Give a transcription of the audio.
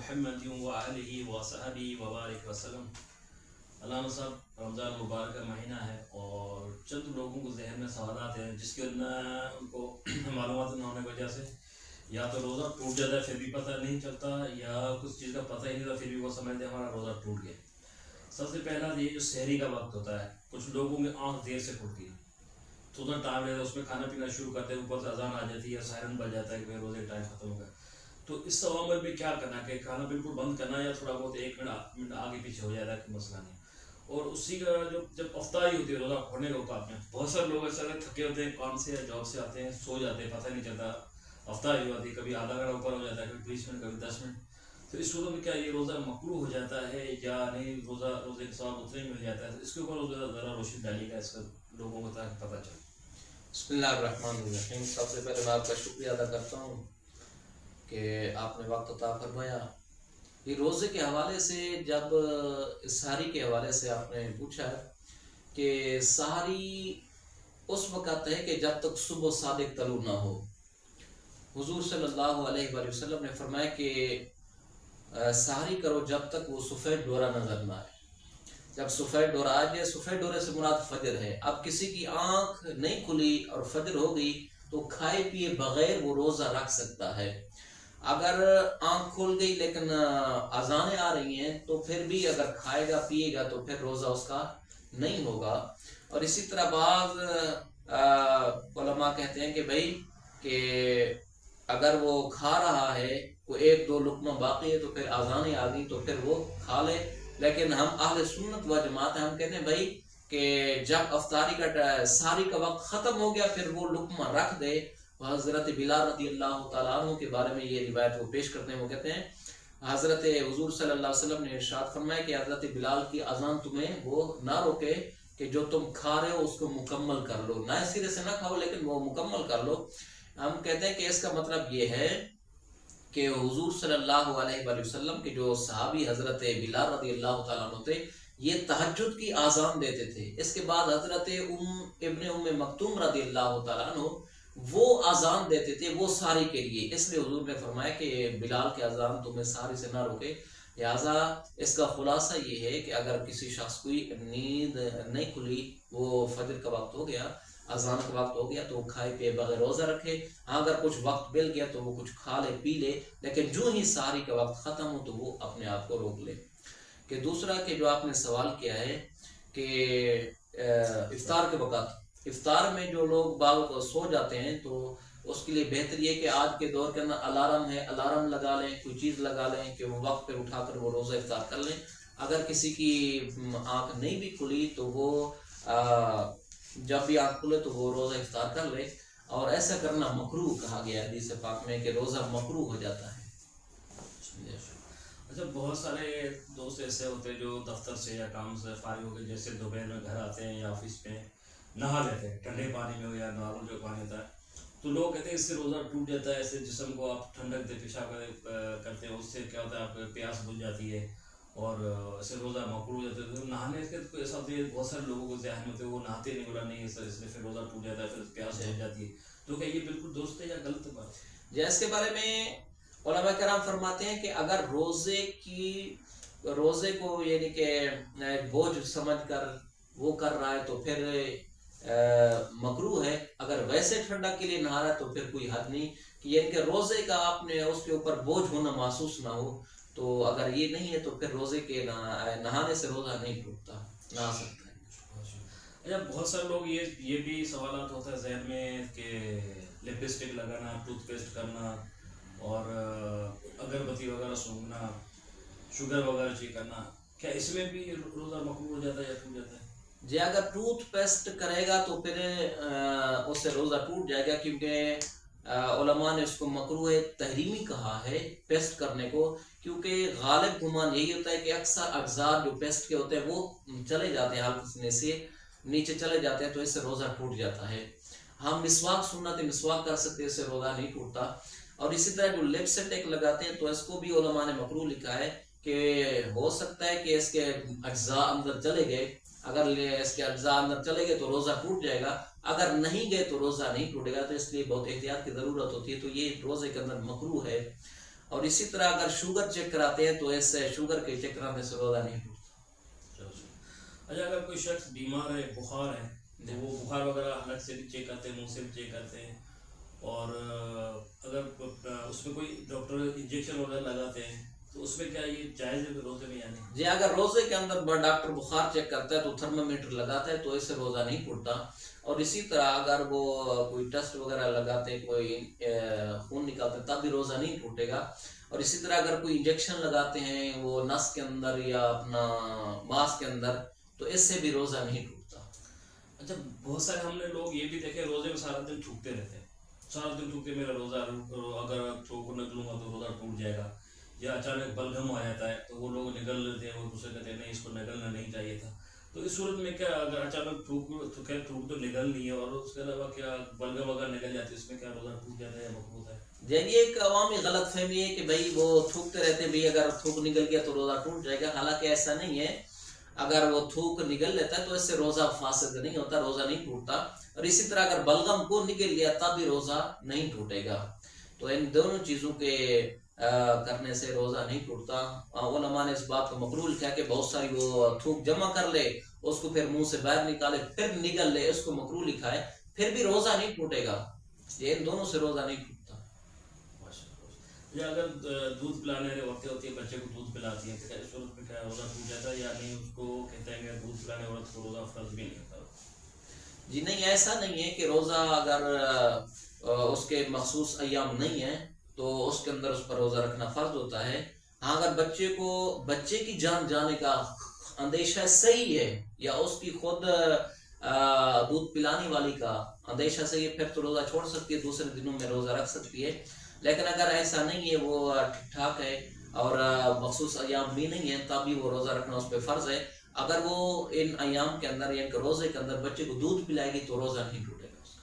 محمد وآلہ وصحبہ وبارک وسلم۔ علامہ صاحب، رمضان مبارک کا مہینہ ہے اور چند لوگوں کو ذہن میں سوالات ہیں جس کے ان کو معلومات نہ ہونے کی وجہ سے یا تو روزہ ٹوٹ جاتا ہے پھر بھی پتہ نہیں چلتا، یا کچھ چیز کا پتہ ہی نہیں تھا پھر بھی وہ سمجھتے ہمارا روزہ ٹوٹ گیا۔ سب سے پہلا یہ جو سحری کا وقت ہوتا ہے، کچھ لوگوں میں آنکھ دیر سے کھلتی ہے، تھوڑا ٹائم لیتا ہے، اس میں کھانا پینا شروع کرتے ہیں، اوپر سے اذان آ جاتی ہے، سائرن بج جاتا ہے کہ روزے ٹائم ختم ہو گیا۔ تو اس عوامل میں کیا کرنا ہے کہ کھانا بالکل بند کرنا یا تھوڑا بہت 1 منٹ آگے پیچھے ہو جاتا ہے کہ مسئلہ نہیں۔ اور اسی کا جب افطاری ہوتی ہے روزہ کھولنے کے اوقات میں، بہت سارے لوگ ایسے تھکے ہوتے ہیں، کام سے یا جاب سے آتے ہیں، سو جاتے ہیں، پتہ نہیں چلتا افطاری ہوتی ہے، کبھی آدھا گھنٹہ اوپر ہو جاتا ہے، کبھی 20 منٹ، کبھی 10 منٹ۔ تو اس صورت میں کیا یہ روزہ مکروہ ہو جاتا ہے یا نہیں، روزے کے ثواب اتنے مل جاتا ہے؟ تو اس کے اوپر ذرا روشنی ڈالیے گا، اس کا لوگوں کو تاکہ پتہ چلے۔ بسم اللہ الرحمن الرحیم۔ سب سے پہلے میں آپ کا شکریہ ادا کرتا ہوں کہ آپ نے وقت عطا فرمایا۔ یہ روزے کے حوالے سے، جب سحری کے حوالے سے آپ نے پوچھا کہ سحری اس وقت ہے کہ جب تک صبح صادق طلوع نہ ہو۔ حضور صلی اللہ علیہ وآلہ وسلم نے فرمایا کہ سحری کرو جب تک وہ سفید ڈورا نظر نہ آئے۔ جب سفید ڈورا آ جائے، سفید ڈورے سے مراد فجر ہے۔ اب کسی کی آنکھ نہیں کھلی اور فجر ہو گئی تو کھائے پیے بغیر وہ روزہ رکھ سکتا ہے۔ اگر آنکھ کھل گئی لیکن اذانیں آ رہی ہیں تو پھر بھی اگر کھائے گا پیے گا تو پھر روزہ اس کا نہیں ہوگا۔ اور اسی طرح بعض علماء کہتے ہیں کہ بھائی کہ اگر وہ کھا رہا ہے، وہ 1-2 لقمہ باقی ہے تو پھر اذانیں آ گئی تو پھر وہ کھا لے۔ لیکن ہم اہل سنت و جماعت ہیں، ہم کہتے ہیں بھائی کہ جب افطاری کا سحری کا وقت ختم ہو گیا پھر وہ لقمہ رکھ دے۔ حضرت بلال رضی اللہ تعالیٰ عنہ کے بارے میں یہ روایت وہ پیش کرتے ہیں، وہ کہتے ہیں حضرت حضور صلی اللہ علیہ وسلم نے ارشاد فرمایا کہ حضرت بلال کی اذان تمہیں وہ نہ روکے کہ جو تم کھا رہے ہو اس کو مکمل کر لو، نہ سرے سے نہ کھاؤ لیکن وہ مکمل کر لو۔ ہم کہتے ہیں کہ اس کا مطلب یہ ہے کہ حضور صلی اللہ علیہ وآلہ وسلم کے جو صحابی حضرت بلال رضی اللہ تعالیٰ عنہ تھے، یہ تہجد کی آذان دیتے تھے۔ اس کے بعد حضرت ابن مکتوم رضی اللہ تعالیٰ عنہ وہ آذان دیتے تھے، وہ سحری کے لیے۔ اس لیے حضور نے فرمایا کہ بلال کے آذان تمہیں سحری سے نہ روکے۔ لہٰذا اس کا خلاصہ یہ ہے کہ اگر کسی شخص کو نیند نہیں کھلی، وہ فجر کا وقت ہو گیا، اذان کا وقت ہو گیا، تو وہ کھائے پیے بغیر روزہ رکھے۔ ہاں اگر کچھ وقت مل گیا تو وہ کچھ کھا لے پی لے، لیکن جو ہی سحری کا وقت ختم ہو تو وہ اپنے آپ کو روک لے۔ کہ دوسرا کہ جو آپ نے سوال کیا ہے کہ افطار کے وقت، افطار میں جو لوگ باغ سو جاتے ہیں تو اس کے لیے بہتر یہ کہ آج کے دور کے اندر الارم ہے، الارم لگا لیں، کوئی چیز لگا لیں کہ وہ وقت پہ اٹھا کر وہ روزہ افطار کر لیں۔ اگر کسی کی آنکھ نہیں بھی کھلی تو وہ جب بھی آنکھ کھلے تو وہ روزہ افطار کر لے۔ اور ایسا کرنا مکروہ کہا گیا ہے حدیث پاک میں کہ روزہ مکروہ ہو جاتا ہے۔ اچھا، بہت سارے دوست ایسے ہوتے ہیں جو دفتر سے یا کام سے فارغ ہو کے جیسے دوپہر میں گھر آتے ہیں یا آفس میں نہا لیتے ہیں، ٹھنڈے پانی میں ہو یا نارمل جو پانی ہوتا ہے، تو لوگ کہتے ہیں اس سے روزہ ٹوٹ جاتا ہے، ایسے جسم کو آپ ٹھنڈک دے پیشاب کرتے ہیں، اس سے کیا ہوتا ہے آپ پیاس بجھ جاتی ہے اور اسے روزہ مکروہ ہو جاتا ہے۔ تو نہانے کے ایسا ہوتا ہے، بہت سارے لوگوں کو ذہن ہوتے ہیں وہ نہاتے نہیں، بولا نہیں اس لیے پھر روزہ ٹوٹ جاتا ہے، پھر پیاس بجھ جاتی ہے۔ تو کیا یہ بالکل درست ہے یا غلط بات؟ اس کے بارے میں علماء کرام فرماتے ہیں کہ اگر روزے کو یعنی کہ بوجھ سمجھ کر وہ کر رہا ہے تو پھر مکروہ ہے۔ اگر ویسے ٹھنڈا کے لیے نہا رہا ہے تو پھر کوئی حد نہیں، یعنی کہ روزے کا آپ نے اس کے اوپر بوجھ ہونا محسوس نہ ہو۔ تو اگر یہ نہیں ہے تو پھر روزے کے نہانے سے روزہ نہیں ٹوٹتا، نہ سکتا ہے۔ اچھا، بہت سارے لوگ یہ بھی سوالات ہوتا ہے ذہن میں کہ لپسٹک لگانا، ٹوتھ پیسٹ کرنا اور اگربتی وغیرہ سونگھنا، شوگر وغیرہ چیک کرنا، کیا اس میں بھی روزہ مکروہ ہو جاتا ہے یا ٹوٹ جاتا ہے؟ جی اگر ٹوتھ پیسٹ کرے گا تو پھر اس سے روزہ ٹوٹ جائے گا، کیونکہ علماء نے اس کو مکروہ تحریمی کہا ہے پیسٹ کرنے کو، کیونکہ غالب گمان یہی ہوتا ہے کہ اکثر اجزاء جو پیسٹ کے ہوتے ہیں وہ چلے جاتے ہیں، حلق سے نیچے چلے جاتے ہیں، تو اس سے روزہ ٹوٹ جاتا ہے۔ ہم مسواک سنت مسواک کر سکتے ہیں، اس سے روزہ نہیں ٹوٹتا۔ اور اسی طرح جو لپسٹک لگاتے ہیں تو اس کو بھی علماء نے مکروہ لکھا ہے کہ ہو سکتا ہے کہ اس کے اجزاء اندر چلے گئے، اگر اس کے اجزاء اندر چلے گئے تو روزہ ٹوٹ جائے گا، اگر نہیں گئے تو روزہ نہیں ٹوٹے گا۔ تو اس لیے بہت احتیاط کی ضرورت ہوتی ہے، تو یہ روزے کے اندر مکروہ ہے۔ اور اسی طرح اگر شوگر چیک کراتے ہیں تو ایسے شوگر کے چیک کرانے سے روزہ نہیں ٹوٹتا۔ اچھا اگر کوئی شخص بیمار ہے، بخار ہے، تو وہ بخار وغیرہ حلق سے بھی چیک کرتے ہیں، منہ سے بھی چیک کرتے ہیں، اور اگر اس میں کوئی ڈاکٹر انجیکشن وغیرہ لگاتے ہیں تو اس میں کیا یہ جائز ہے روزے میں یا نہیں؟ جی اگر روزے کے اندر ڈاکٹر بخار چیک کرتا ہے تو تھرمامیٹر لگاتا ہے تو اس سے روزہ نہیں ٹوٹتا۔ اور اسی طرح اگر وہ کوئی ٹیسٹ وغیرہ لگاتے ہیں، کوئی خون نکالتے ہیں، تب بھی روزہ نہیں ٹوٹے گا۔ اور اسی طرح اگر کوئی انجیکشن لگاتے ہیں وہ نس کے اندر یا اپنا ماس کے اندر تو اس سے بھی روزہ نہیں ٹوٹتا۔ اچھا بہت سارے ہم نے لوگ یہ بھی دیکھے روزے میں سارا دن تھوکتے رہتے ہیں، سارا دن تھوکتے میرا روزہ اگر تھوک نکلوں گا تو روزہ ٹوٹ جائے گا، یا اچانک بلغم آ جاتا ہے تو وہ لوگ نگل لیتے ہیں، وہ دوسرے کہتے ہیں نہیں اس کو نگلنا نہیں چاہیے تھا، تو اس صورت میں کیا اگر اچانک تھوک تو نگل نہیں ہے اور اس کے علاوہ کیا بلغم اگر نگل جاتی ہے اس میں کیا روزہ ٹوٹ جاتا ہے یا مقروض ہے؟ یہ ایک عوامی غلط فہمی ہے کہ بھائی وہ تھوکتے رہتے ہیں، بھائی اگر تھوک نکل گیا تو روزہ ٹوٹ جائے گا، حالانکہ ایسا نہیں ہے۔ اگر وہ تھوک نگل لیتا ہے تو اس سے روزہ فاسد نہیں ہوتا، روزہ نہیں ٹوٹتا۔ اور اسی طرح اگر بلغم کو نگل لیا تب بھی روزہ نہیں ٹوٹے گا۔ تو ان دونوں چیزوں کے کرنے سے روزہ نہیں ٹوٹتا۔ علماء نے اس بات کو مقرول کیا کہ بہت ساری وہ تھوک جمع کر لے، اس کو پھر منہ سے باہر نکالے، پھر نگل لے، اس کو مقرول لکھا ہے، پھر بھی روزہ نہیں ٹوٹے گا۔ یہ ان دونوں سے روزہ نہیں ٹوٹتا۔ یا اگر دودھ پلانے وقت ہوتی ہے، بچے کو دودھ پلاتی ہیں، تو اس صورت میں کیا روزہ ٹوٹ جاتا ہے یا نہیں؟ اس کو کہتے ہیں کہ دودھ پلانے وقت کو روزہ فرض بھی نہیں ہوتا۔ جی نہیں، ایسا نہیں ہے کہ روزہ اگر اس کے مخصوص ایام نہیں ہیں تو اس کے اندر اس پر روزہ رکھنا فرض ہوتا ہے۔ ہاں اگر بچے کی جان جانے کا اندیشہ صحیح ہے یا اس کی خود دودھ پلانے والی کا اندیشہ صحیح ہے، پھر تو روزہ چھوڑ سکتی ہے، دوسرے دنوں میں روزہ رکھ سکتی ہے۔ لیکن اگر ایسا نہیں ہے، وہ ٹھیک ٹھاک ہے اور مخصوص ایام بھی نہیں ہے، تب بھی وہ روزہ رکھنا اس پہ فرض ہے۔ اگر وہ ان ایام کے اندر یا روزے کے اندر بچے کو دودھ پلائے گی تو روزہ نہیں ٹوٹے گا اس کا۔